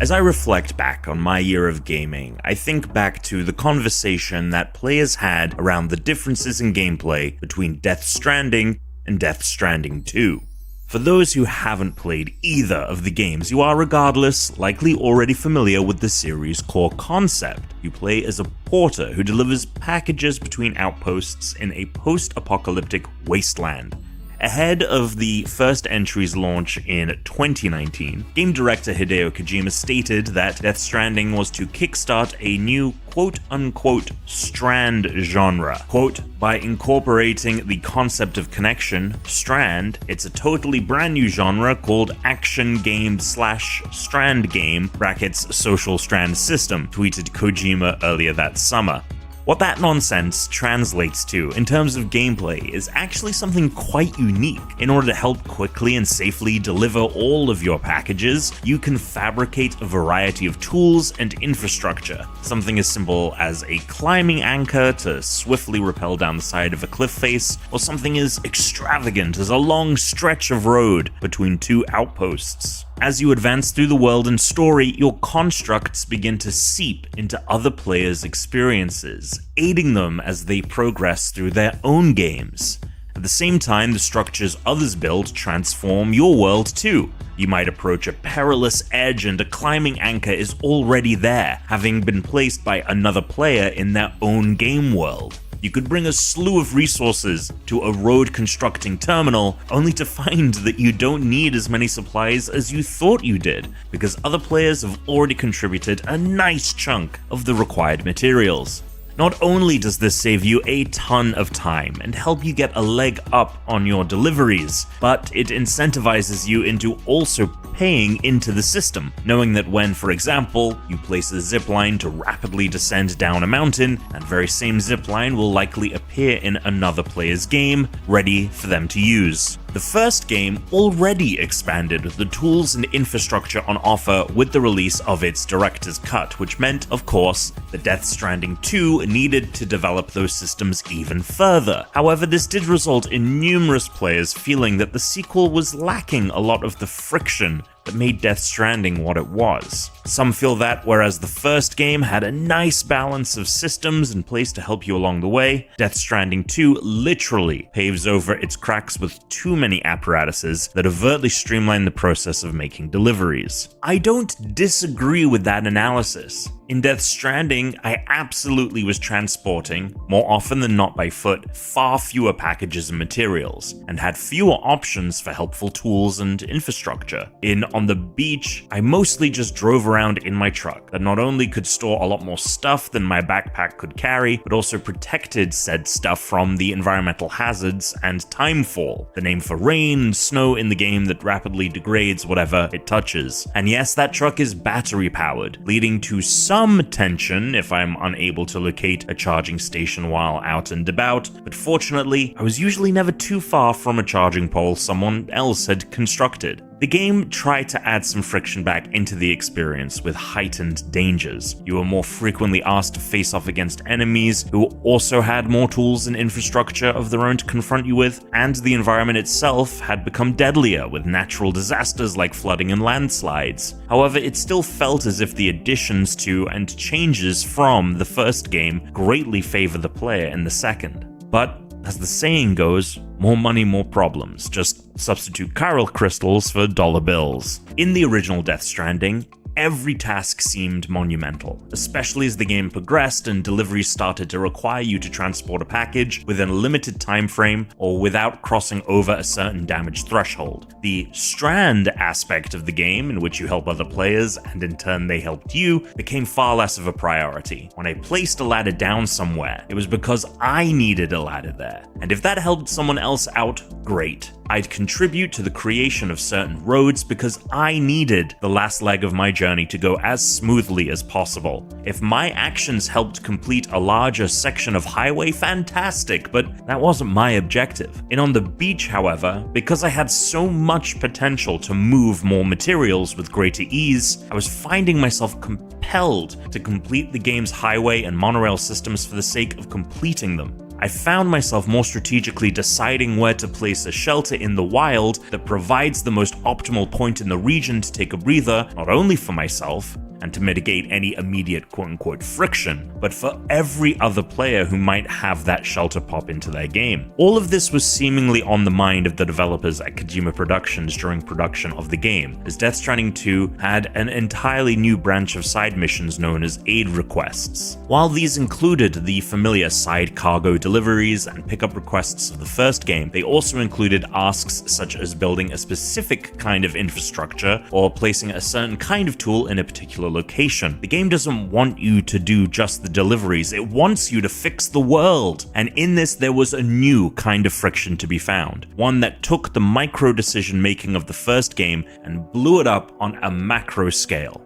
As I reflect back on my year of gaming, I think back to the conversation that players had around the differences in gameplay between Death Stranding and Death Stranding 2. For those who haven't played either of the games, you are regardless likely already familiar with the series' core concept. You play as a porter who delivers packages between outposts in a post-apocalyptic wasteland. Ahead of the first entry's launch in 2019, game director Hideo Kojima stated that Death Stranding was to kickstart a new quote-unquote Strand genre. Quote, by incorporating the concept of connection, Strand, it's a totally brand new genre called action game / Strand game, brackets social strand system, tweeted Kojima earlier that summer. What that nonsense translates to in terms of gameplay is actually something quite unique. In order to help quickly and safely deliver all of your packages, you can fabricate a variety of tools and infrastructure. Something as simple as a climbing anchor to swiftly rappel down the side of a cliff face, or something as extravagant as a long stretch of road between two outposts. As you advance through the world and story, your constructs begin to seep into other players' experiences, aiding them as they progress through their own games. At the same time, the structures others build transform your world too. You might approach a perilous edge and a climbing anchor is already there, having been placed by another player in their own game world. You could bring a slew of resources to a road constructing terminal, only to find that you don't need as many supplies as you thought you did, because other players have already contributed a nice chunk of the required materials. Not only does this save you a ton of time and help you get a leg up on your deliveries, but it incentivizes you into also paying into the system, knowing that when, for example, you place a zipline to rapidly descend down a mountain, that very same zipline will likely appear in another player's game, ready for them to use. The first game already expanded the tools and infrastructure on offer with the release of its director's cut, which meant, of course, that Death Stranding 2 needed to develop those systems even further. However, this did result in numerous players feeling that the sequel was lacking a lot of the friction that made Death Stranding what it was. Some feel that whereas the first game had a nice balance of systems in place to help you along the way, Death Stranding 2 literally paves over its cracks with too many apparatuses that overtly streamline the process of making deliveries. I don't disagree with that analysis. In Death Stranding, I absolutely was transporting, more often than not by foot, far fewer packages and materials, and had fewer options for helpful tools and infrastructure. On the beach, I mostly just drove around in my truck that not only could store a lot more stuff than my backpack could carry, but also protected said stuff from the environmental hazards and timefall, the name for rain and snow in the game that rapidly degrades whatever it touches. And yes, that truck is battery powered, leading to some tension if I'm unable to locate a charging station while out and about, but fortunately, I was usually never too far from a charging pole someone else had constructed. The game tried to add some friction back into the experience with heightened dangers. You were more frequently asked to face off against enemies who also had more tools and infrastructure of their own to confront you with, and the environment itself had become deadlier with natural disasters like flooding and landslides. However, it still felt as if the additions to and changes from the first game greatly favor the player in the second. But as the saying goes, more money, more problems. Just substitute chiral crystals for dollar bills. In the original Death Stranding, every task seemed monumental, especially as the game progressed and deliveries started to require you to transport a package within a limited time frame or without crossing over a certain damage threshold. The Strand aspect of the game, in which you help other players and in turn they helped you, became far less of a priority. When I placed a ladder down somewhere, it was because I needed a ladder there, and if that helped someone else out, great. I'd contribute to the creation of certain roads because I needed the last leg of my journey to go as smoothly as possible. If my actions helped complete a larger section of highway, fantastic, but that wasn't my objective. And on the beach, however, because I had so much potential to move more materials with greater ease, I was finding myself compelled to complete the game's highway and monorail systems for the sake of completing them. I found myself more strategically deciding where to place a shelter in the wild that provides the most optimal point in the region to take a breather, not only for myself, and to mitigate any immediate quote-unquote friction, but for every other player who might have that shelter pop into their game. All of this was seemingly on the mind of the developers at Kojima Productions during production of the game, as Death Stranding 2 had an entirely new branch of side missions known as aid requests. While these included the familiar side cargo deliveries and pickup requests of the first game, they also included asks such as building a specific kind of infrastructure or placing a certain kind of tool in a particular location. The game doesn't want you to do just the deliveries, it wants you to fix the world. And in this, there was a new kind of friction to be found. One that took the micro decision making of the first game and blew it up on a macro scale.